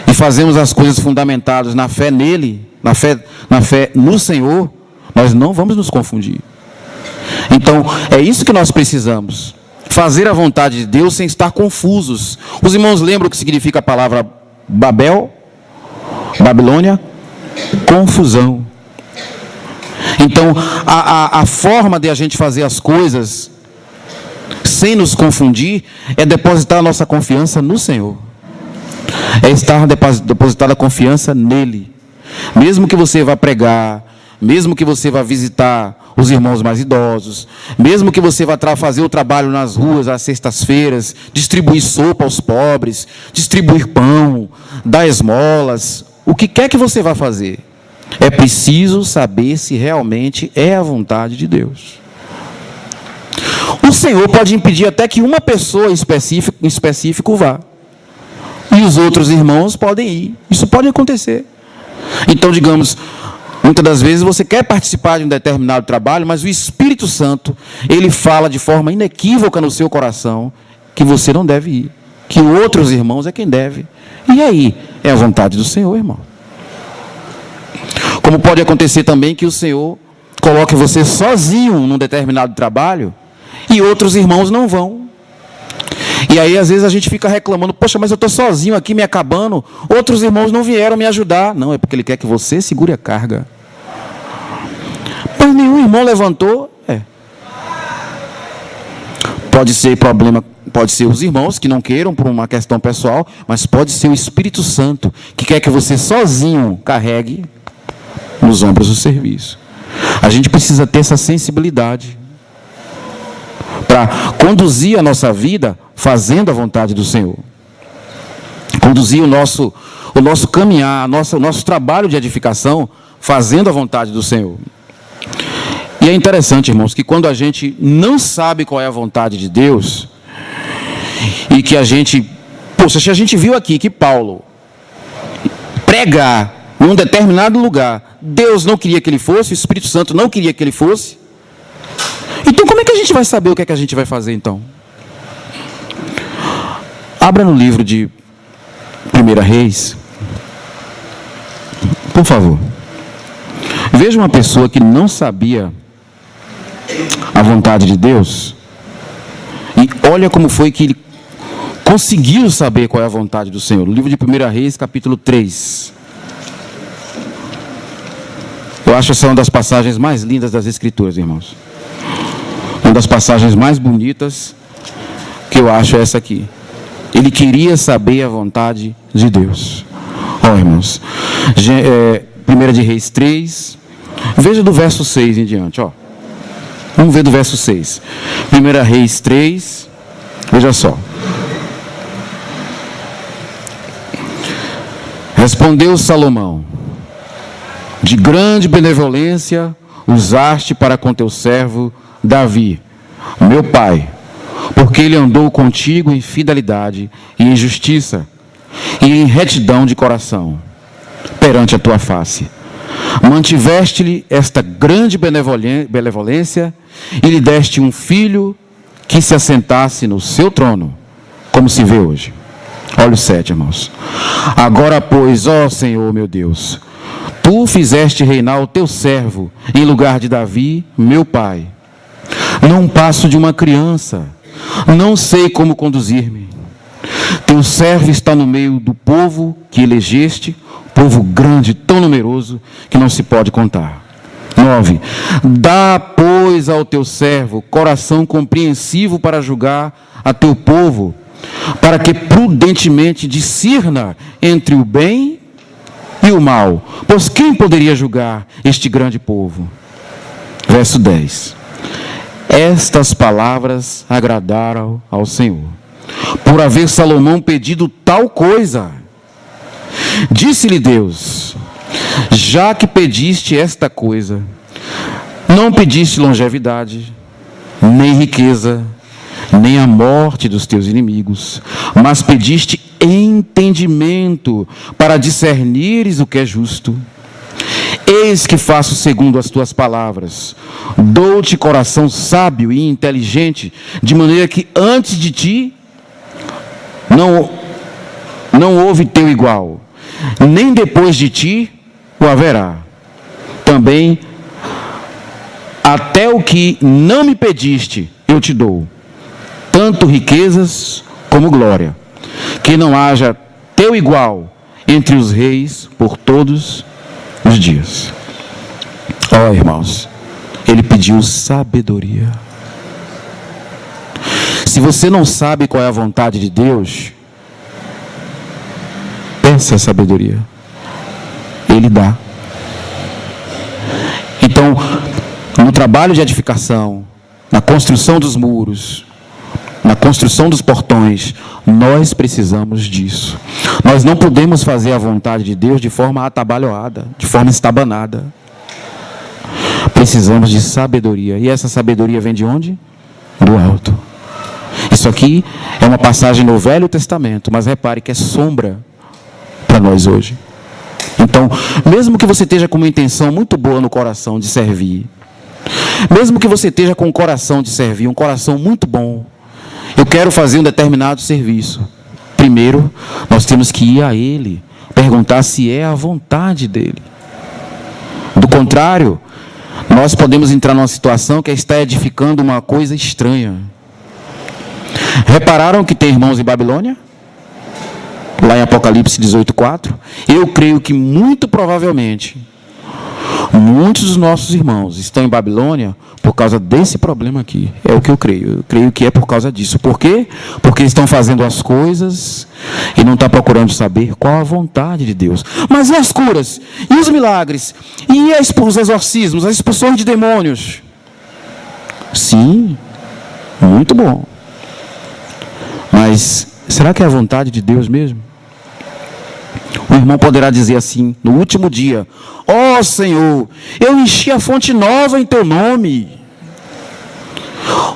e fazemos as coisas fundamentadas na fé nele, na fé no Senhor, nós não vamos nos confundir. Então, é isso que nós precisamos. Fazer a vontade de Deus sem estar confusos. Os irmãos lembram o que significa a palavra Babel? Babilônia? Confusão. Então, a forma de a gente fazer as coisas sem nos confundir é depositar a nossa confiança no Senhor. É estar depositada a confiança nele. Mesmo que você vá pregar, mesmo que você vá visitar os irmãos mais idosos, mesmo que você vá fazer o trabalho nas ruas às sextas-feiras, distribuir sopa aos pobres, distribuir pão, dar esmolas, o que quer que você vá fazer, é preciso saber se realmente é a vontade de Deus. O Senhor pode impedir até que uma pessoa em específico vá, e os outros irmãos podem ir. Isso pode acontecer. Então, digamos, muitas das vezes você quer participar de um determinado trabalho, mas o Espírito Santo, ele fala de forma inequívoca no seu coração que você não deve ir, que outros irmãos é quem deve. E aí, é a vontade do Senhor, irmão. Como pode acontecer também que o Senhor coloque você sozinho num determinado trabalho e outros irmãos não vão. E aí, às vezes, a gente fica reclamando, poxa, mas eu estou sozinho aqui me acabando, outros irmãos não vieram me ajudar. Não, é porque Ele quer que você segure a carga. Mas nenhum irmão levantou. Pode ser problema, pode ser os irmãos que não queiram por uma questão pessoal, mas pode ser o Espírito Santo, que quer que você sozinho carregue nos ombros o serviço. A gente precisa ter essa sensibilidade para conduzir a nossa vida fazendo a vontade do Senhor. Conduzir o nosso caminhar, o nosso trabalho de edificação fazendo a vontade do Senhor. E é interessante, irmãos, que quando a gente não sabe qual é a vontade de Deus, e que a gente, se a gente viu aqui que Paulo pregar num determinado lugar, Deus não queria que ele fosse, o Espírito Santo não queria que ele fosse, então como é que a gente vai saber o que é que a gente vai fazer então? Abra no livro de 1 Reis, por favor. Veja uma pessoa que não sabia a vontade de Deus, e olha como foi que ele conseguiu saber qual é a vontade do Senhor. No livro de 1 Reis, capítulo 3. Eu acho essa uma das passagens mais lindas das Escrituras, irmãos. Uma das passagens mais bonitas que eu acho é essa aqui. Ele queria saber a vontade de Deus. Irmãos, 1 de Reis 3, veja do verso 6 em diante, Vamos ver do verso 6. 1 Reis 3, veja só. Respondeu Salomão: de grande benevolência usaste para com teu servo Davi, meu pai, porque ele andou contigo em fidelidade e em justiça e em retidão de coração perante a tua face. Mantiveste-lhe esta grande benevolência e lhe deste um filho que se assentasse no seu trono, como se vê hoje. Olha o 7, irmãos. Agora, pois, ó Senhor meu Deus, tu fizeste reinar o teu servo em lugar de Davi, meu pai. Não passo de uma criança, não sei como conduzir-me. Teu servo está no meio do povo que elegeste, povo grande, tão numeroso, que não se pode contar. 9. Dá, pois, ao teu servo coração compreensivo para julgar a teu povo, para que prudentemente discirna entre o bem e o mal. Pois quem poderia julgar este grande povo? Verso 10. Estas palavras agradaram ao Senhor, por haver Salomão pedido tal coisa. Disse-lhe Deus: já que pediste esta coisa, não pediste longevidade, nem riqueza, nem a morte dos teus inimigos, mas pediste entendimento para discernires o que é justo. Eis que faço segundo as tuas palavras. Dou-te coração sábio e inteligente, de maneira que antes de ti não houve teu igual, nem depois de ti o haverá. Também até o que não me pediste eu te dou, tanto riquezas como glória, que não haja teu igual entre os reis por todos os dias. Ó, irmãos, ele pediu sabedoria. Se você não sabe qual é a vontade de Deus, peça a sabedoria. Ele dá. Então, no trabalho de edificação, na construção dos muros, na construção dos portões, nós precisamos disso. Nós não podemos fazer a vontade de Deus de forma atabalhoada, de forma estabanada. Precisamos de sabedoria. E essa sabedoria vem de onde? Do alto. Isso aqui é uma passagem no Velho Testamento, mas repare que é sombra para nós hoje. Então, mesmo que você esteja com uma intenção muito boa no coração de servir, mesmo que você esteja com um coração de servir, um coração muito bom, eu quero fazer um determinado serviço. Primeiro, nós temos que ir a Ele, perguntar se é a vontade dEle. Do contrário, nós podemos entrar numa situação que está edificando uma coisa estranha. Repararam que tem irmãos em Babilônia? Lá em Apocalipse 18:4. Eu creio que muito provavelmente muitos dos nossos irmãos estão em Babilônia por causa desse problema aqui. É o que eu creio. Eu creio que é por causa disso. Por quê? Porque eles estão fazendo as coisas e não estão procurando saber qual a vontade de Deus. Mas e as curas? E os milagres? E os exorcismos? As expulsões de demônios? Sim, muito bom. Mas será que é a vontade de Deus mesmo? O irmão poderá dizer assim, no último dia: ó Senhor, eu enchi a fonte nova em teu nome.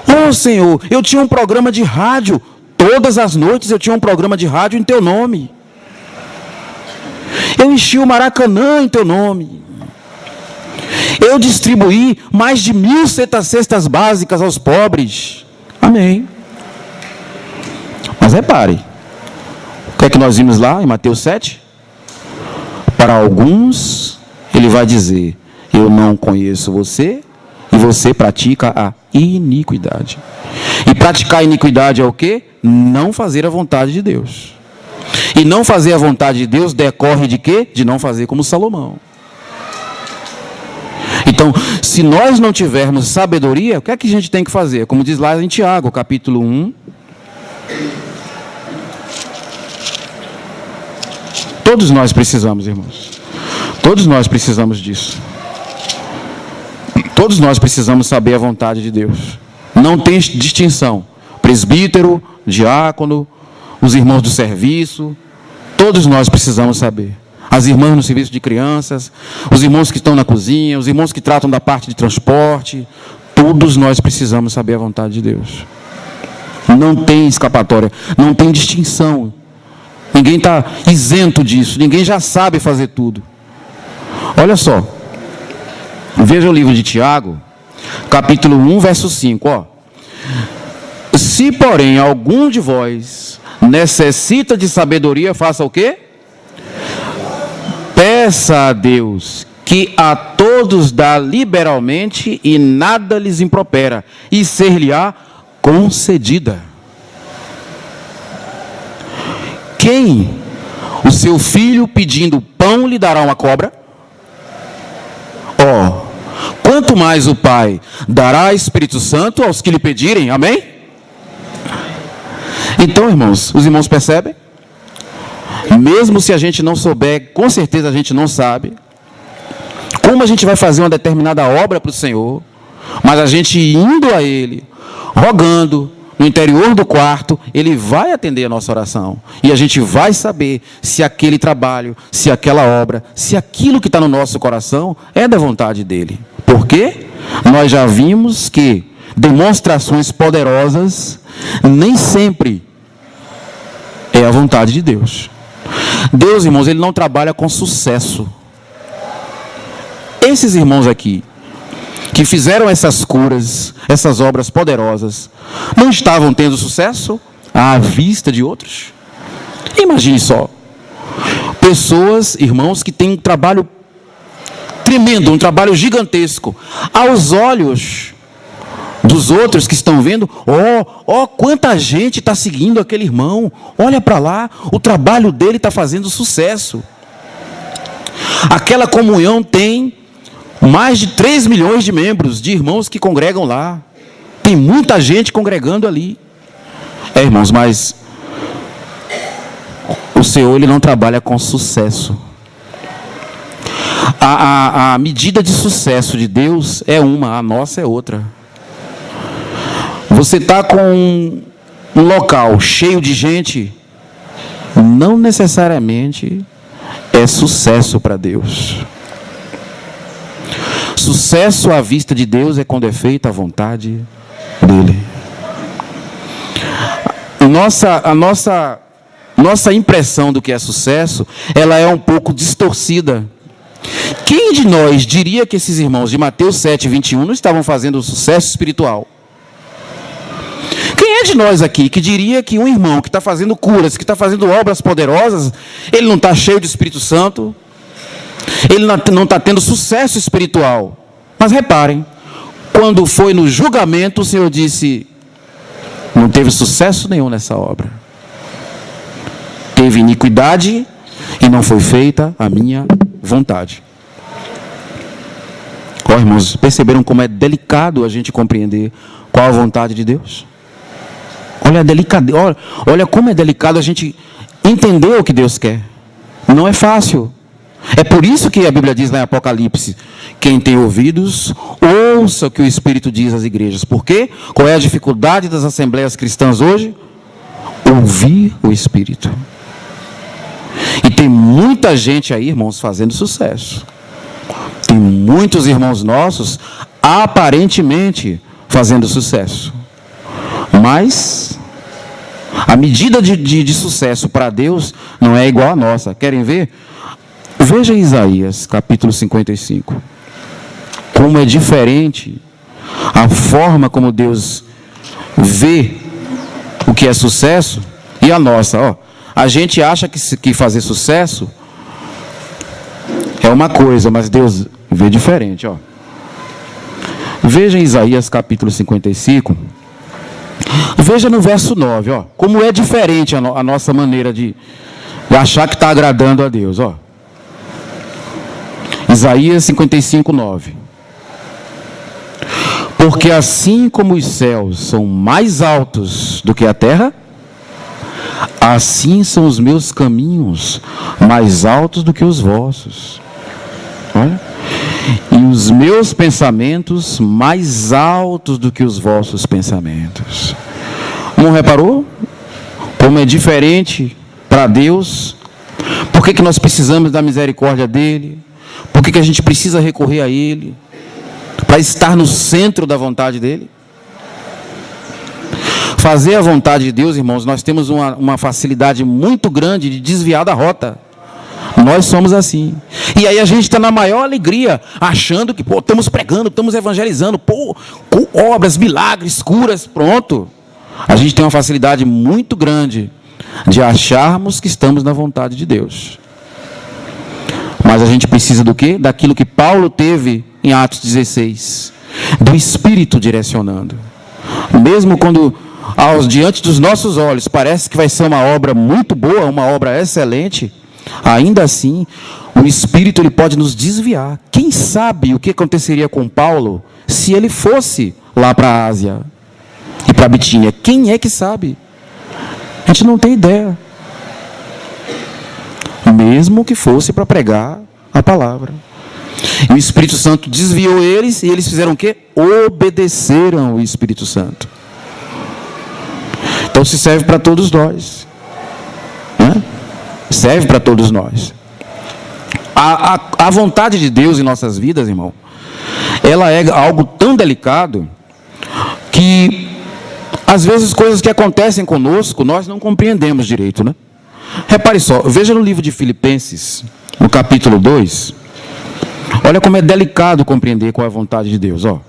Ó Senhor, eu tinha um programa de rádio, todas as noites eu tinha um programa de rádio em teu nome. Eu enchi o Maracanã em teu nome. Eu distribuí mais de 1.000 cestas básicas aos pobres. Amém. Mas repare, o que é que nós vimos lá em Mateus 7? Para alguns, ele vai dizer: eu não conheço você, e você pratica a iniquidade. E praticar a iniquidade é o quê? Não fazer a vontade de Deus. E não fazer a vontade de Deus decorre de quê? De não fazer como Salomão. Então, se nós não tivermos sabedoria, o que é que a gente tem que fazer? Como diz lá em Tiago, capítulo 1. Todos nós precisamos, irmãos. Todos nós precisamos disso. Todos nós precisamos saber a vontade de Deus. Não tem distinção. Presbítero, diácono, os irmãos do serviço, todos nós precisamos saber. as irmãs no serviço de crianças, os irmãos que estão na cozinha, os irmãos que tratam da parte de transporte. Todos nós precisamos saber a vontade de Deus. Não tem escapatória, não tem distinção. Ninguém está isento disso, ninguém já sabe fazer tudo. Olha só, veja o livro de Tiago, capítulo 1, verso 5, ó. Se, porém, algum de vós necessita de sabedoria, faça o quê? Peça a Deus, que a todos dá liberalmente e nada lhes impropera, e ser-lhe-á concedida. Quem o seu filho pedindo pão lhe dará uma cobra? Ó, quanto mais o Pai dará Espírito Santo aos que lhe pedirem, amém? Então, irmãos, os irmãos percebem? Mesmo se a gente não souber, com certeza a gente não sabe, como a gente vai fazer uma determinada obra para o Senhor, mas a gente indo a Ele, rogando, no interior do quarto, Ele vai atender a nossa oração. E a gente vai saber se aquele trabalho, se aquela obra, se aquilo que está no nosso coração é da vontade dEle. Por quê? Nós já vimos que demonstrações poderosas nem sempre é a vontade de Deus. Deus, irmãos, Ele não trabalha com sucesso. Esses irmãos aqui, que fizeram essas curas, essas obras poderosas, não estavam tendo sucesso à vista de outros? Imagine só, pessoas, irmãos, que têm um trabalho tremendo, um trabalho gigantesco, aos olhos dos outros que estão vendo, quanta gente está seguindo aquele irmão, olha para lá, o trabalho dele está fazendo sucesso. Aquela comunhão tem mais de 3 milhões de membros, de irmãos que congregam lá. Tem muita gente congregando ali. Irmãos, mas o Senhor, Ele não trabalha com sucesso. A medida de sucesso de Deus é uma, a nossa é outra. Você está com um local cheio de gente, não necessariamente é sucesso para Deus. Sucesso à vista de Deus é quando é feita a vontade dEle. Nossa impressão do que é sucesso, ela é um pouco distorcida. Quem de nós diria que esses irmãos de Mateus 7, 21 não estavam fazendo sucesso espiritual? Quem é de nós aqui que diria que um irmão que está fazendo curas, que está fazendo obras poderosas, ele não está cheio de Espírito Santo? Ele não está tendo sucesso espiritual? Mas reparem, quando foi no julgamento, o Senhor disse, não teve sucesso nenhum nessa obra. Teve iniquidade e não foi feita a minha vontade. Irmãos, perceberam como é delicado a gente compreender qual a vontade de Deus? Olha como é delicado a gente entender o que Deus quer. Não é fácil. É por isso que a Bíblia diz lá em Apocalipse, quem tem ouvidos, ouça o que o Espírito diz às igrejas. Por quê? Qual é a dificuldade das assembleias cristãs hoje? Ouvir o Espírito. E tem muita gente aí, irmãos, fazendo sucesso. Tem muitos irmãos nossos, aparentemente, fazendo sucesso. Mas a medida de sucesso para Deus não é igual à nossa. Querem ver? Veja Isaías, capítulo 55. Como é diferente a forma como Deus vê o que é sucesso e a nossa. A gente acha que fazer sucesso é uma coisa, mas Deus vê diferente. Veja em Isaías, capítulo 55. Veja no verso 9, como é diferente a nossa maneira de achar que está agradando a Deus, Isaías 55, 9. Porque assim como os céus são mais altos do que a terra, assim são os meus caminhos mais altos do que os vossos. Olha. E os meus pensamentos mais altos do que os vossos pensamentos. Não reparou? Como é diferente para Deus Por que nós precisamos da misericórdia dele? Por que a gente precisa recorrer a ele? Para estar no centro da vontade dele? Fazer a vontade de Deus, irmãos, nós temos uma facilidade muito grande de desviar da rota. Nós somos assim. E aí a gente está na maior alegria, achando que, estamos pregando, estamos evangelizando, com obras, milagres, curas, pronto. A gente tem uma facilidade muito grande de acharmos que estamos na vontade de Deus. Mas a gente precisa do quê? Daquilo que Paulo teve em Atos 16. Do Espírito direcionando. Mesmo quando, diante dos nossos olhos, parece que vai ser uma obra muito boa, uma obra excelente, ainda assim, o Espírito ele pode nos desviar. Quem sabe o que aconteceria com Paulo se ele fosse lá para a Ásia e para a Bitínia? Quem é que sabe? A gente não tem ideia. Mesmo que fosse para pregar a palavra. E o Espírito Santo desviou eles, e eles fizeram o quê? Obedeceram o Espírito Santo. Então se serve para todos nós. Né? Serve para todos nós. A vontade de Deus em nossas vidas, irmão, ela é algo tão delicado que às vezes coisas que acontecem conosco nós não compreendemos direito, né? Repare só, veja no livro de Filipenses, no capítulo 2, olha como é delicado compreender qual é a vontade de Deus, ó.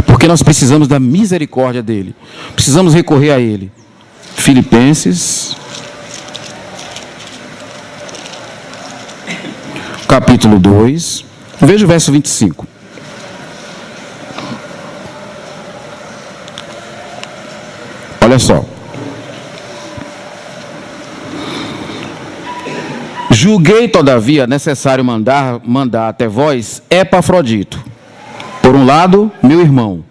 Porque nós precisamos da misericórdia dele, precisamos recorrer a ele. Filipenses, capítulo 2, veja o verso 25. Olha só. Julguei, todavia, necessário mandar até vós Epafrodito, por um lado, meu irmão,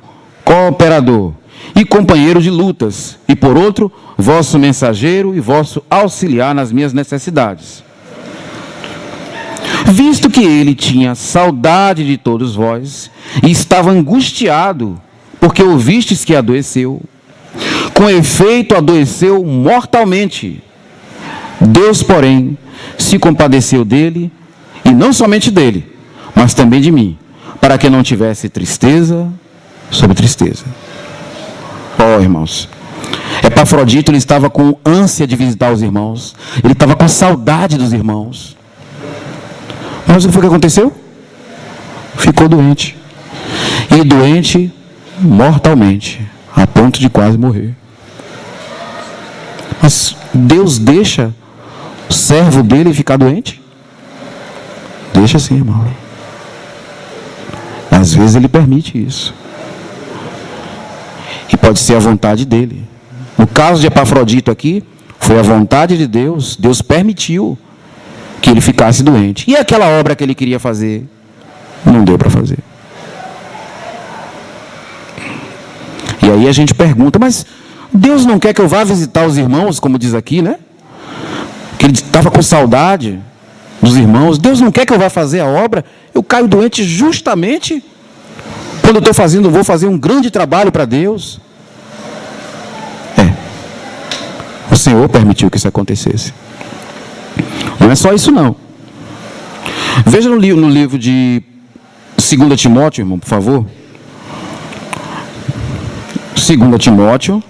cooperador e companheiro de lutas, e por outro, vosso mensageiro e vosso auxiliar nas minhas necessidades. Visto que ele tinha saudade de todos vós, e estava angustiado, porque ouvistes que adoeceu, com efeito adoeceu mortalmente. Deus, porém, se compadeceu dele, e não somente dele, mas também de mim, para que não tivesse tristeza sobre tristeza. Irmãos, Epafrodito, ele estava com ânsia de visitar os irmãos, ele estava com saudade dos irmãos. Mas o que foi que aconteceu? Ficou doente. E doente mortalmente, a ponto de quase morrer. Mas Deus deixa o servo dele ficar doente? Deixa sim, irmão. Às vezes ele permite isso. E pode ser a vontade dele. No caso de Epafrodito aqui, foi a vontade de Deus. Deus permitiu que ele ficasse doente. E aquela obra que ele queria fazer, não deu para fazer. E aí a gente pergunta, mas Deus não quer que eu vá visitar os irmãos, como diz aqui, né? Que ele estava com saudade dos irmãos. Deus não quer que eu vá fazer a obra. Eu caio doente justamente quando eu vou fazer um grande trabalho para Deus. O Senhor permitiu que isso acontecesse. Não é só isso não. Veja no livro de 2 Timóteo, irmão, por favor. 2 Timóteo,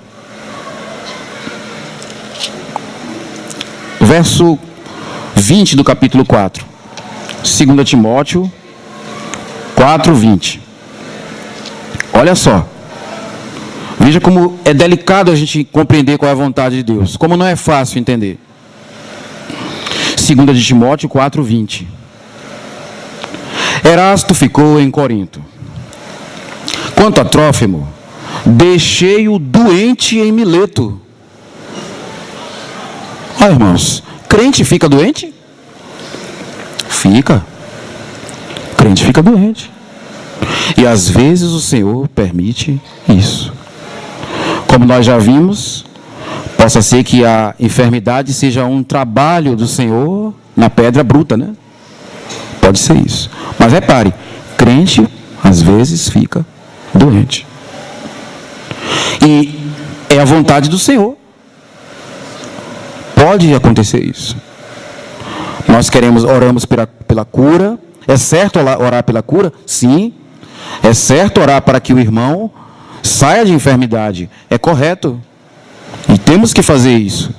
verso 20 do capítulo 4. 2 Timóteo 4, 20. Olha só. Veja como é delicado a gente compreender qual é a vontade de Deus. Como não é fácil entender. 2 Timóteo 4, 20. Erasto ficou em Corinto. Quanto a Trófimo, deixei-o doente em Mileto. Irmãos, crente fica doente? Fica. Crente fica doente. E às vezes o Senhor permite isso. Como nós já vimos, possa ser que a enfermidade seja um trabalho do Senhor na pedra bruta, né? Pode ser isso. Mas repare, crente às vezes fica doente. E é a vontade do Senhor. Pode acontecer isso. Nós oramos pela cura. É certo orar pela cura? Sim. É certo orar para que o irmão saia de enfermidade. É correto. E temos que fazer isso.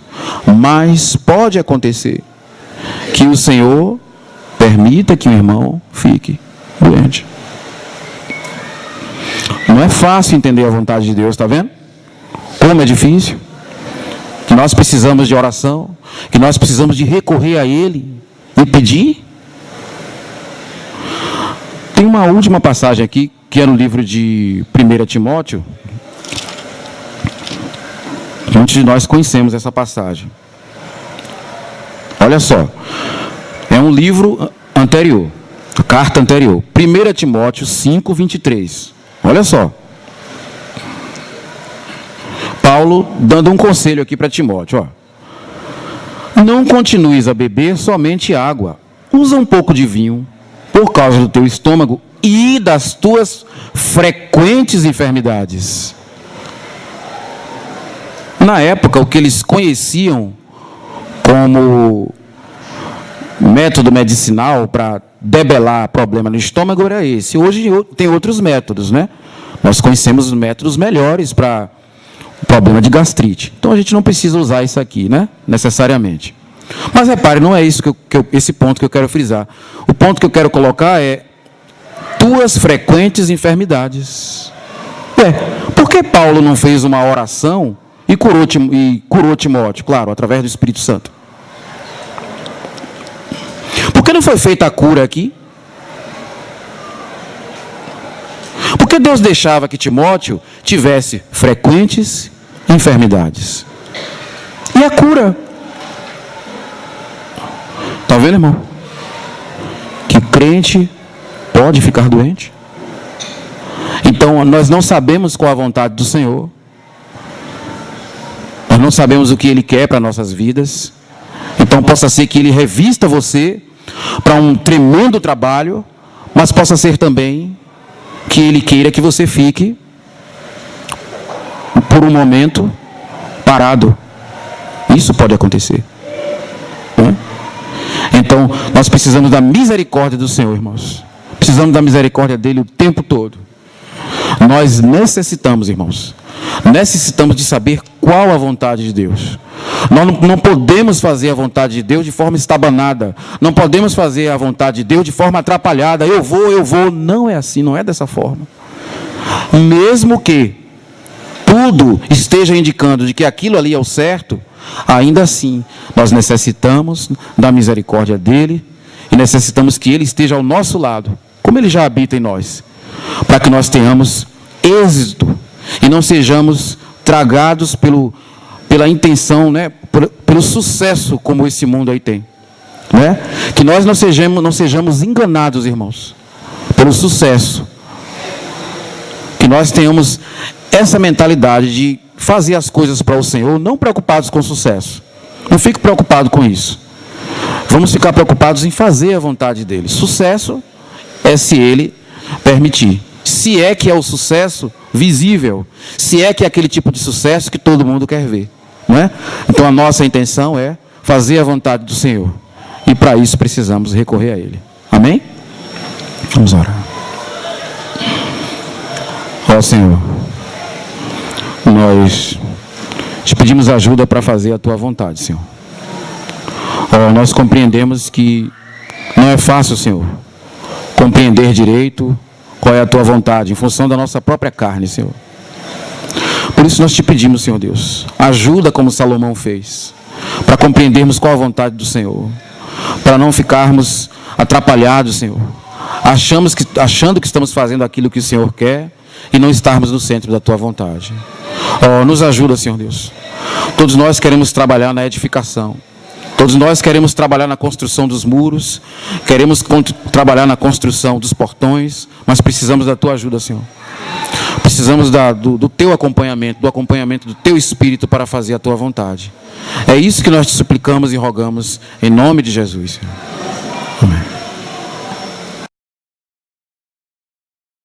Mas pode acontecer que o Senhor permita que o irmão fique doente. Não é fácil entender a vontade de Deus, está vendo? Como é difícil. Que nós precisamos de oração, que nós precisamos de recorrer a Ele e pedir. Tem uma última passagem aqui, que é no livro de 1 Timóteo. Muitos de nós conhecemos essa passagem. Olha só, é um livro anterior, a carta anterior, 1 Timóteo 5, 23. Olha só, Paulo dando um conselho aqui para Timóteo, ó. Não continues a beber somente água, usa um pouco de vinho, por causa do teu estômago e das tuas frequentes enfermidades. Na época, o que eles conheciam como método medicinal para debelar problema no estômago era esse. Hoje tem outros métodos, né? Nós conhecemos os métodos melhores para problema de gastrite. Então a gente não precisa usar isso aqui, né? Necessariamente. Mas repare, não é isso esse ponto que eu quero frisar. O ponto que eu quero colocar é tuas frequentes enfermidades. Por que Paulo não fez uma oração e curou Timóteo? Claro, através do Espírito Santo. Por que não foi feita a cura aqui? Por que Deus deixava que Timóteo tivesse frequentes enfermidades? E a cura? Está vendo, irmão? Que crente pode ficar doente? Então, nós não sabemos qual a vontade do Senhor. Nós não sabemos o que Ele quer para nossas vidas. Então, possa ser que Ele revista você para um tremendo trabalho, mas possa ser também que Ele queira que você fique por um momento parado. Isso pode acontecer. Então, nós precisamos da misericórdia do Senhor, irmãos. Precisamos da misericórdia dEle o tempo todo. Nós necessitamos, irmãos, de saber qual a vontade de Deus. Nós não podemos fazer a vontade de Deus de forma estabanada. Não podemos fazer a vontade de Deus de forma atrapalhada. Eu vou. Não é assim, não é dessa forma. Mesmo que tudo esteja indicando de que aquilo ali é o certo, ainda assim, nós necessitamos da misericórdia dEle e necessitamos que Ele esteja ao nosso lado, como Ele já habita em nós, para que nós tenhamos êxito e não sejamos tragados pela intenção, né, pelo sucesso como esse mundo aí tem, né? Que nós não sejamos enganados, irmãos, pelo sucesso. Que nós tenhamos essa mentalidade de fazer as coisas para o Senhor, não preocupados com o sucesso. Não fique preocupado com isso. Vamos ficar preocupados em fazer a vontade dEle. Sucesso é se Ele permitir. Se é que é o sucesso visível. Se é que é aquele tipo de sucesso que todo mundo quer ver. Não é? Então a nossa intenção é fazer a vontade do Senhor. E para isso precisamos recorrer a Ele. Amém? Vamos orar. Ó Senhor, nós te pedimos ajuda para fazer a Tua vontade, Senhor. Nós compreendemos que não é fácil, Senhor, compreender direito qual é a Tua vontade, em função da nossa própria carne, Senhor. Por isso nós te pedimos, Senhor Deus, ajuda como Salomão fez, para compreendermos qual a vontade do Senhor, para não ficarmos atrapalhados, Senhor, achando que estamos fazendo aquilo que o Senhor quer e não estarmos no centro da Tua vontade. Nos ajuda, Senhor Deus. Todos nós queremos trabalhar na edificação. Todos nós queremos trabalhar na construção dos muros. Queremos trabalhar na construção dos portões. Mas precisamos da Tua ajuda, Senhor. Precisamos do Teu acompanhamento, do acompanhamento do Teu Espírito para fazer a Tua vontade. É isso que nós te suplicamos e rogamos em nome de Jesus, Senhor. Amém.